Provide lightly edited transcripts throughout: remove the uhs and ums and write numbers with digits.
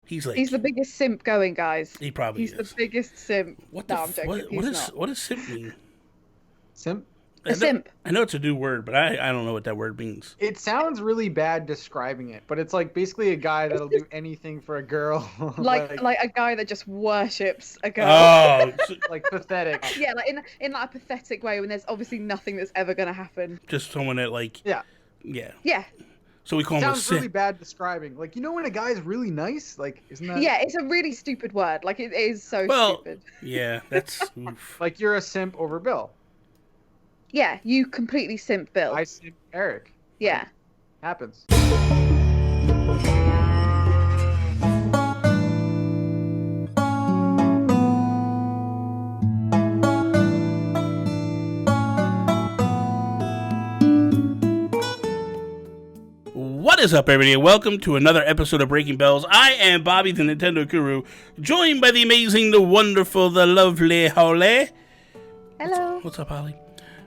He's like, He's the biggest simp going, guys. he probably He's is. the biggest simp. What No, I'm joking. He's not. what does simp mean? Simp. A simp. I know it's a new word, but I don't know what that word means. It sounds really bad describing it, but it's like basically a guy that'll do anything for a girl. Like a guy that just worships a girl. Oh, like pathetic. Yeah, like in like a pathetic way when there's obviously nothing that's ever gonna happen. just someone that like, Yeah. yeah. Yeah. So we call him a Sounds simp. really bad describing. Like, you know when a guy's really nice? Like, isn't that? Yeah, it's a really stupid word. Like it is so Well, stupid. yeah, that's oof. Like you're a simp over Bill. Yeah, you completely simp Bill. I simp Eric. Yeah. Happens. What is up, everybody, and welcome to another episode of Breaking Bells. I am Bobby, the Nintendo Guru, joined by the amazing, the wonderful, the lovely Holly. Hello. What's up, Holly?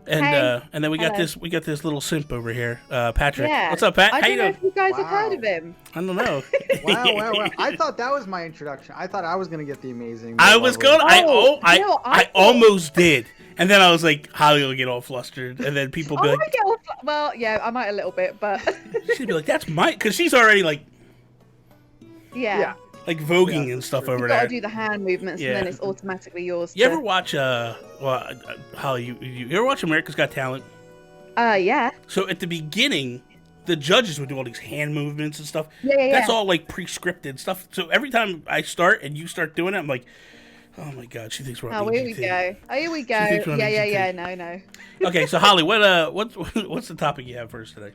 And Hey. and then we got Hello. this little simp over here, Patrick. Yeah. What's up, Pat? I How you don't know doing? if you guys have Wow. heard of him. I don't know. Wow. I thought that was my introduction. I thought I was gonna get the amazing. I was lovely- going. Oh, I you know what? I I thought- almost did, and then I was like, Holly will get all flustered, and then people be Oh, like, I get all, well, yeah, I might a little bit, but she'd be like, that's my, because she's already like yeah. voguing Yeah, and stuff sure. over You gotta there. do the hand movements, Yeah. and then it's automatically yours. You ever watch Holly? You ever watch America's Got Talent? Yeah. So at the beginning, the judges would do all these hand movements and stuff. Yeah. That's all like pre-scripted stuff. So every time I start and you start doing it, I'm like, oh my god, she thinks we're on Oh, here we EGT. go. Oh, here we go. She thinks we're on Yeah. EGT. No. Okay, so Holly, what's the topic you have for us today?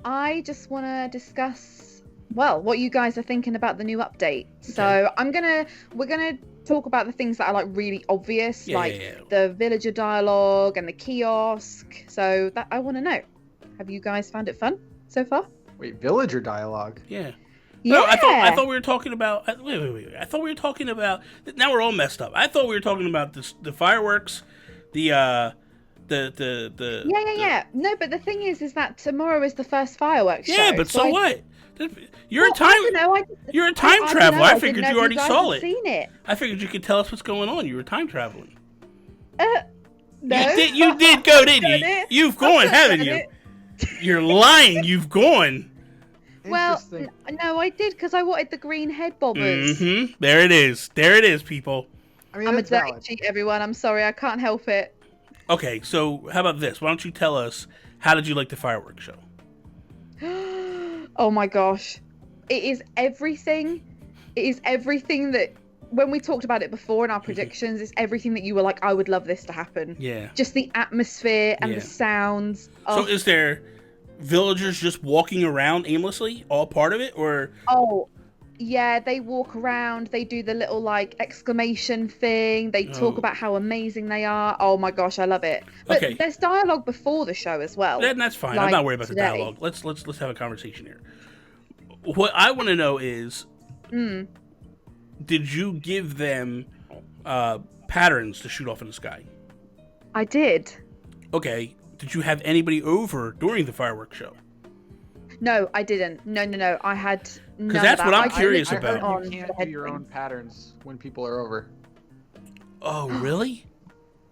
I just want to discuss, well, what you guys are thinking about the new update. So we're gonna talk about the things that are like really obvious, Yeah. the villager dialogue and the kiosk. So that I want to know. Have you guys found it fun so far? Wait, villager dialogue. Yeah. Yeah. No, I thought we were talking about. Wait. I thought we were talking about. Now we're all messed up. I thought we were talking about the fireworks, the Yeah. No, but the thing is that tomorrow is the first fireworks show. Yeah, but so what? You're a I time. don't know. You're a time I don't traveler. know. I didn't figured know you if already guys saw had it. Seen it? I figured you could tell us what's going on. You were time traveling. No. You did go, didn't done you? it. You've gone, I've haven't done you? it. You're lying. You've gone. Well, Interesting. no, I did because I wanted the green head bobbers. Mm-hmm. There it is. There it is, people. I mean, I'm a that's dirty valid. cheat, everyone. I'm sorry, I can't help it. Okay, so how about this? Why don't you tell us how did you like the fireworks show? Oh my gosh. It is everything. It is everything that, when we talked about it before in our predictions, it's everything that you were like, I would love this to happen. Yeah. Just the atmosphere and Yeah. the sounds. So Oh, is there villagers just walking around aimlessly, all part of it, or yeah, they walk around, they do the little like exclamation thing, they talk Oh. about how amazing they are. Oh my gosh, I love it. But Okay. there's dialogue before the show as well. then that's fine. I'm like not worried about today. the dialogue. Let's have a conversation here. What I want to know is, did you give them patterns to shoot off in the sky? I did. Okay. Did you have anybody over during the fireworks show? No, I didn't. No. I had none Because that's of what that. I'm I curious didn't about. I on heard you the can't head do your thing. own patterns when people are over. Oh, really?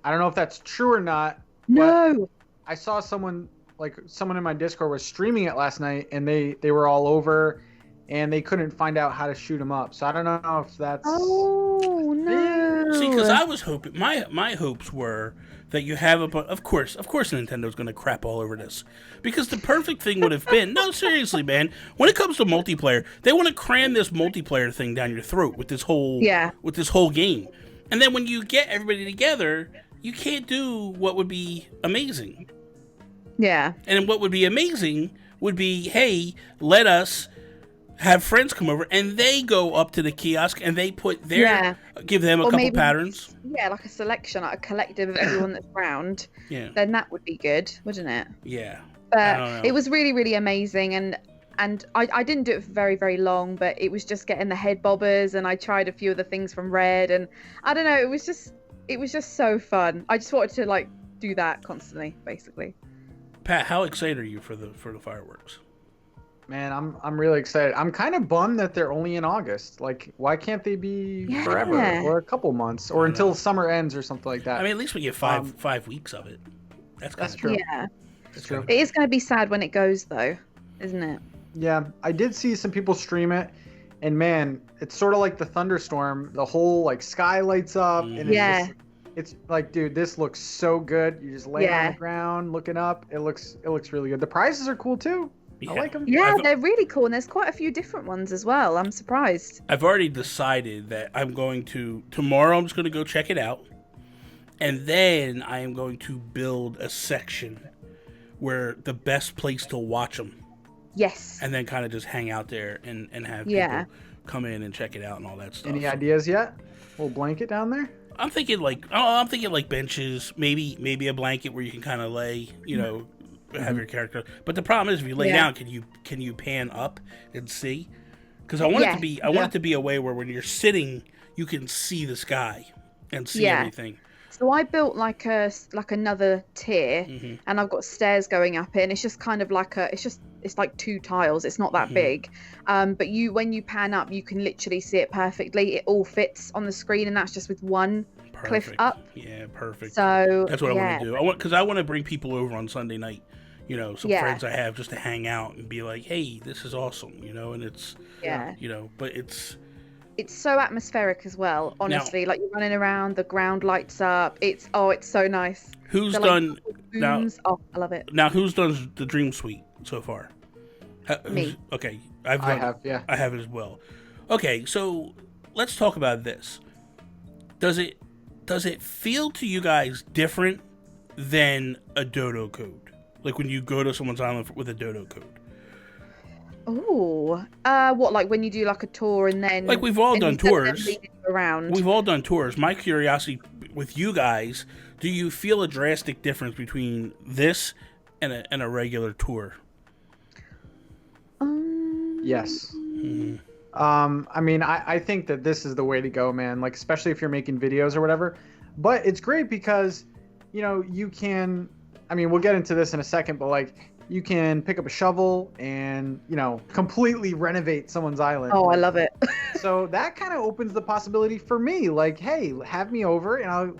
I don't know if that's true or not. No. I saw someone in my Discord was streaming it last night, and they were all over, and they couldn't find out how to shoot them up. So I don't know if that's. Oh no. See, because I was hoping, my hopes were that you have of course Nintendo's going to crap all over this, because the perfect thing would have been, no, seriously, man, when it comes to multiplayer, they want to cram this multiplayer thing down your throat with this whole game, and then when you get everybody together, you can't do what would be amazing. Yeah. And what would be amazing would be, hey, let us have friends come over and they go up to the kiosk and they put their, give them a Or couple maybe- patterns. Yeah, like a selection, like a collective of everyone that's round. Yeah. Then that would be good, wouldn't it? Yeah. I don't know. But it was really, really amazing, and I didn't do it for very, very long, but it was just getting the head bobbers, and I tried a few of the things from Red, and I don't know, it was just so fun. I just wanted to like do that constantly, basically. Pat, how excited are you for the fireworks? Man, I'm really excited. I'm kind of bummed that they're only in August. Like, why can't they be forever Yeah. or a couple months or I until know. summer ends or something like that? I mean, at least we get five weeks of it. That's That's kind of true. Yeah. That's true. It is going to be sad when it goes, though, isn't it? Yeah, I did see some people stream it, and man, it's sort of like the thunderstorm. The whole like sky lights up, and Yeah. it's like, dude, this looks so good. You just laying on Yeah. the ground, looking up. It looks really good. The prizes are cool too. Yeah. I like them. Yeah, they're really cool, and there's quite a few different ones as well. I'm surprised. I've already decided that I'm going to tomorrow. I'm just going to go check it out, and then I am going to build a section where the best place to watch them, Yes. and then kind of just hang out there and have Yeah. people come in and check it out and all that stuff. Any ideas yet? Little blanket down there. I'm thinking like benches, maybe a blanket where you can kind of lay, have your character. But the problem is, if you lay Yeah. down, can you pan up and see? Because I want it to be want it to be a way where when you're sitting, you can see the sky and see Yeah. everything. So I built like another tier, Mhm. and I've got stairs going up it, and it's just kind of like it's like 2 tiles. It's not that Mhm. big, but when you pan up, you can literally see it perfectly. It all fits on the screen, and that's just with one cliff Perfect. up. Yeah, perfect. So That's what I yeah. want to do. I want to bring people over on Sunday night. Some Yeah. friends I have just to hang out and be like, hey, this is awesome. And it's Yeah. but it's. It's so atmospheric as well. Honestly, like you're running around, the ground lights up. It's so nice. Who's They're like done now? booms. Oh, I love it. Now, who's done the Dream Suite so far? Me. Okay, I have, yeah. I have as well. Okay, so let's talk about this. Does it feel to you guys different than a dodo code? Like when you go to someone's island with a dodo code? Oh, what, like when you do like a tour and then Like we've all and done instead of them tours. leading you around. We've all done tours. My curiosity with you guys, do you feel a drastic difference between this and a regular tour? Yes. Mhm. I mean, I think that this is the way to go, man. Like, especially if you're making videos or whatever. But it's great because, you can. I mean, we'll get into this in a second, but like, you can pick up a shovel and completely renovate someone's island. Oh, I love it. So that kind of opens the possibility for me. Like, hey, have me over and I'll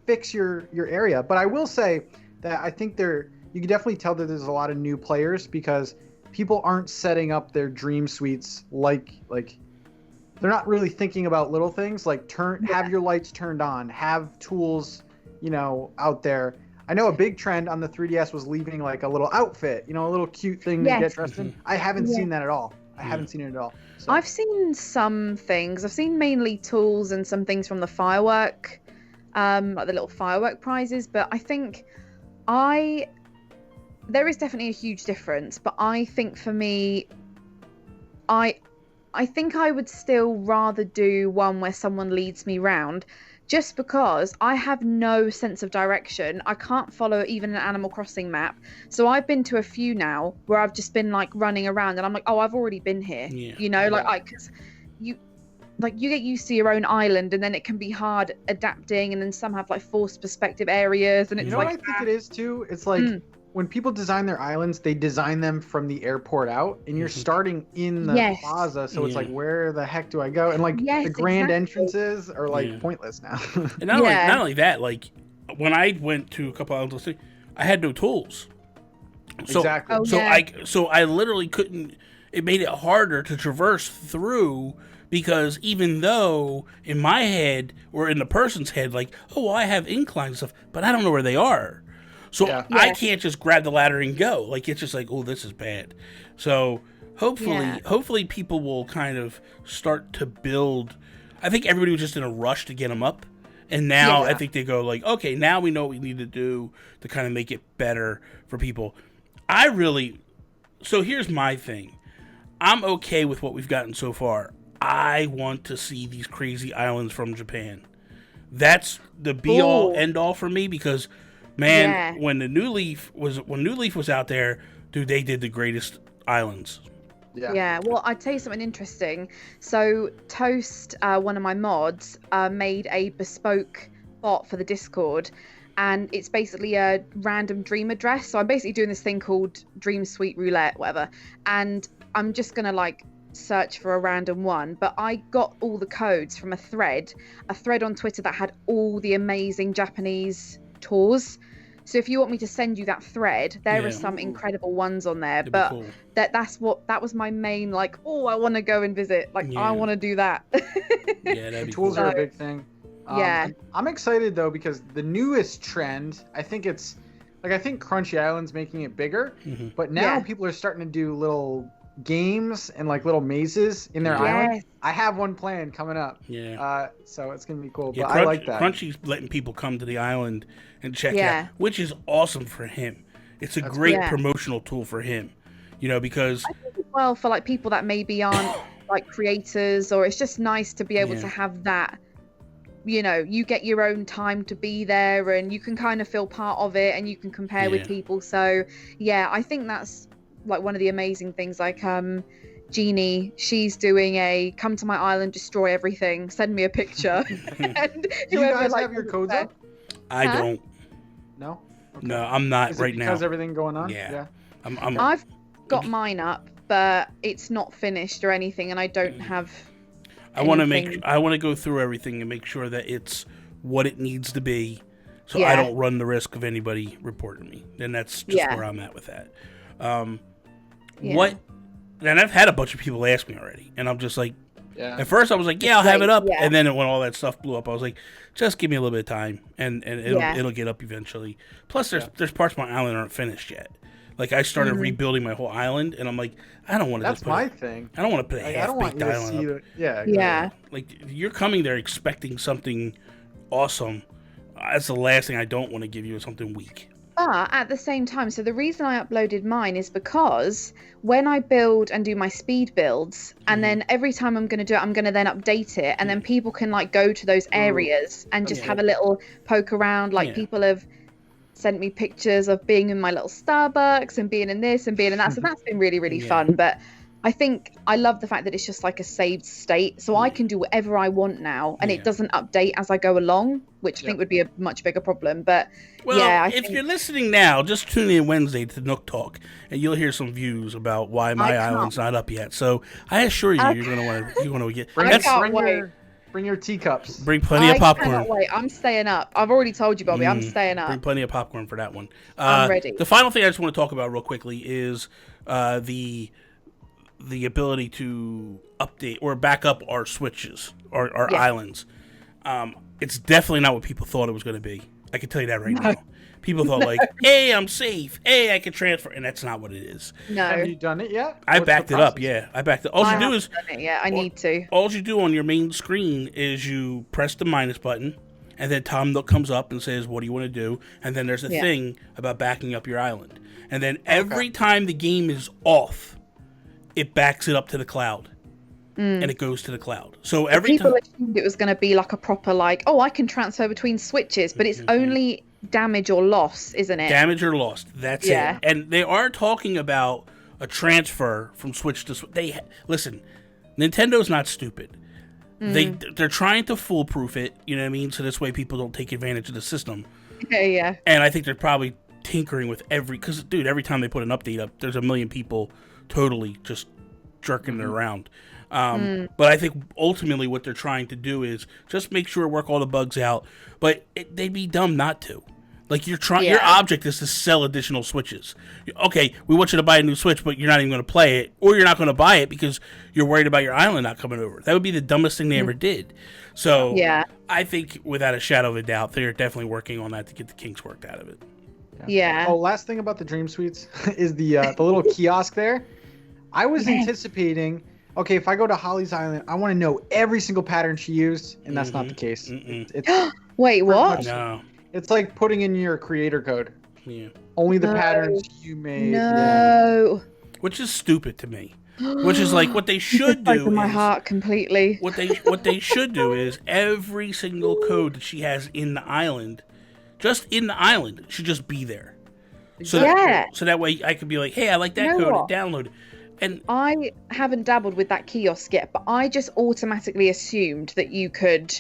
fix your area. But I will say that I think you can definitely tell that there's a lot of new players because people aren't setting up their dream suites like they're not really thinking about little things like have your lights turned on, have tools, out there. I know a big trend on the 3DS was leaving like a little outfit, a little cute thing to Yes. get dressed in. I haven't seen that at all. I haven't seen it at all. So. I've seen some things. I've seen mainly tools and some things from the firework, like the little firework prizes. But I think there is definitely a huge difference. But I think for me, I think I would still rather do one where someone leads me round, just because I have no sense of direction. I can't follow even an Animal Crossing map. So I've been to a few now where I've just been like running around and I'm like, oh, I've already been here. Yeah. Because you get used to your own island and then it can be hard adapting, and then some have like forced perspective areas and it's What I like think it is too? It's like when people design their islands, they design them from the airport out, and you're starting in the Yes. plaza. So it's Yeah. like, where the heck do I go? And like Yes, the grand exactly. entrances are like Yeah. pointless now. And not only that, like when I went to a couple islands, I had no tools. So, Exactly. Oh, So yeah. I literally couldn't. It made it harder to traverse through because even though in my head or in the person's head, like, oh, well, I have inclines and stuff, but I don't know where they are. So Yeah. I Yeah. can't just grab the ladder and go. Like it's just like, oh, this is bad. So hopefully people will kind of start to build. I think everybody was just in a rush to get them up. And now Yeah. I think they go like, okay, now we know what we need to do to kind of make it better for people. So here's my thing. I'm okay with what we've gotten so far. I want to see these crazy islands from Japan. That's the be all Ooh. end all for me because, man, Yeah. when New Leaf was out there, dude, they did the greatest islands. Yeah, well, I'd tell you something interesting. So Toast, one of my mods, made a bespoke bot for the Discord, and it's basically a random dream address. So I'm basically doing this thing called Dream Suite Roulette, whatever. And I'm just gonna like search for a random one, but I got all the codes from a thread on Twitter that had all the amazing Japanese tours. So if you want me to send you that thread, there are some incredible ones on there. But cool. that was my main like, oh, I want to go and visit. Like I want to do that. Yeah, that'd be tools cool. are a big thing. I'm excited though because the newest trend, I think Crunchy Island's making it bigger, but now people are starting to do little games and like little mazes in their island. I have one planned coming up. Yeah. So it's gonna be cool. But I like that. Crunchy's letting people come to the island and check it out, which is awesome for him. It's a great promotional tool for him, because I think as well for like people that maybe aren't like creators, or it's just nice to be able to have that. You get your own time to be there, and you can kind of feel part of it, and you can compare with people. So I think that's like one of the amazing things. Like Jeannie, she's doing a come to my island, destroy everything, send me a picture. And do you guys have your codes up? I don't. No? Okay. No, I'm not Is right it now. because everything going on? Yeah. I've got mine up, but it's not finished or anything, and I don't have I want to go through everything and make sure that it's what it needs to be, so I don't run the risk of anybody reporting me. And that's just where I'm at with that. What? And I've had a bunch of people ask me already, and I'm just like, at first I was like, I'll have it up, and then when all that stuff blew up, I was like, just give me a little bit of time, and it'll get up eventually. Plus, there's parts of my island aren't finished yet. Like I started rebuilding my whole island, and I'm like, I don't want to. That's my thing. I don't want to put a half-baked island up. Yeah. Like you're coming there expecting something awesome. That's the last thing I don't want to give you is something weak. But at the same time, so the reason I uploaded mine is because when I build and do my speed builds, and then every time I'm going to do it, I'm going to then update it, and then people can like go to those areas and just have a little poke around. Like people have sent me pictures of being in my little Starbucks and being in this and being in that. So that's been really, really fun. But I think I love the fact that it's just like a saved state. So I can do whatever I want now, and it doesn't update as I go along, which I think would be a much bigger problem. But if you're listening now, just tune in Wednesday to Nook Talk, and you'll hear some views about why my island's not up yet. So I assure you, you're going to want to get. Bring your teacups. Bring plenty of popcorn. I cannot wait. I'm staying up. I've already told you, Bobby. I'm staying up. Bring plenty of popcorn for that one. I'm ready. The final thing I just want to talk about real quickly is the ability to update or back up our switches, our islands. It's definitely not what people thought it was going to be. I can tell you that right now. People thought like, hey, I'm safe. Hey, I can transfer. And that's not what it is. No. Have you done it yet? I backed it up, I backed it. All you do is... I need to. All you do on your main screen is you press the minus button, and then Tom Nook comes up and says, what do you want to do? And then there's a thing about backing up your island. And then every time the game is off, it backs it up to the cloud. And it goes to the cloud. So every time... People assumed it was going to be like a proper like, I can transfer between switches, but it's only... damage or loss, isn't it? Damage or loss. That's it. And they are talking about a transfer from Switch to Switch. Listen, Nintendo's not stupid. They're trying to foolproof it, you know what I mean? So this way people don't take advantage of the system. Yeah. And I think they're probably tinkering with because dude, every time they put an update up, there's a million people totally just jerking it around. But I think ultimately what they're trying to do is just make sure work all the bugs out. But they'd be dumb not to. Like your object is to sell additional Switches. Okay, we want you to buy a new Switch, but you're not even going to play it, or you're not going to buy it because you're worried about your island not coming over. That would be the dumbest thing they ever did. So I think without a shadow of a doubt, they're definitely working on that to get the kinks worked out of it. Yeah. Oh, last thing about the Dream Suites is the little kiosk there. I was anticipating. Okay, if I go to Holly's Island, I want to know every single pattern she used, and that's not the case. It's Wait, what? No. It's like putting in your creator code. Yeah. Only the patterns you made. No. Which is stupid to me. Which is like what they should do. My heart completely. What they should do is every single code that she has in the island, just in the island, should just be there. So that way I could be like, hey, I like that code, and download it. And I haven't dabbled with that kiosk yet, but I just automatically assumed that you could,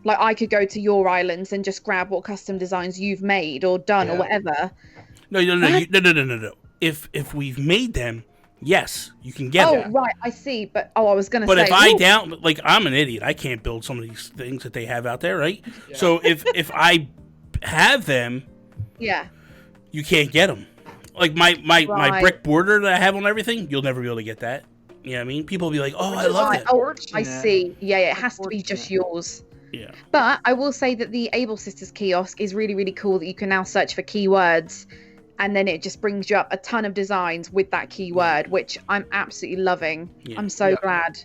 like, I could go to your islands and just grab what custom designs you've made or done or whatever. No. If we've made them, Yes, you can get Oh, them. right, I see. But I was going to But say. if I ooh, like, I'm an idiot. I can't build some of these things that they have out there, right? Yeah. So if I have them, yeah. you can't get them. Like my Right. brick border that I have on everything, you'll never be able to get that. You know what I mean? People will be like, "Oh, I love Right. that." Oh, I Unfortunate. see. Yeah, it has to be just yours. Yeah. But I will say that the Able Sisters kiosk is really, really cool that you can now search for keywords and then it just brings you up a ton of designs with that keyword, which I'm absolutely loving. Yeah. I'm so Yeah. glad.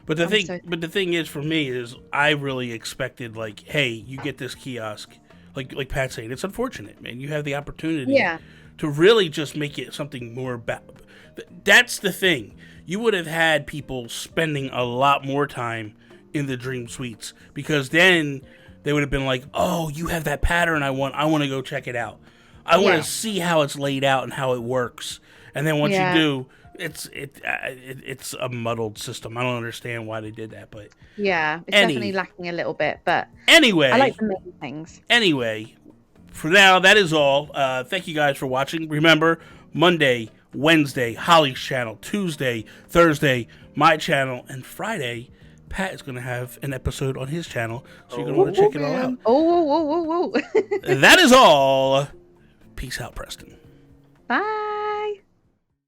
But the I'm but the thing is, for me, is I really expected, like, hey, you get this kiosk, like Pat's saying, it's unfortunate, man. You have the opportunity Yeah. to really just make it something more that's the thing. You would have had people spending a lot more time in the dream suites, because then they would have been like, oh, you have that pattern I want to go check it out. I want Yeah. to see how it's laid out and how it works. And then once Yeah. you do, it's a muddled system. I don't understand why they did that, but Yeah. It's definitely lacking a little bit, but anyway, I like the main things. Anyway, for now, that is all. Thank you guys for watching. Remember, Monday, Wednesday, Holly's channel. Tuesday, Thursday, my channel. And Friday, Pat is going to have an episode on his channel. So you're going to want to check it all out. Oh, whoa. That is all. Peace out, Preston. Bye.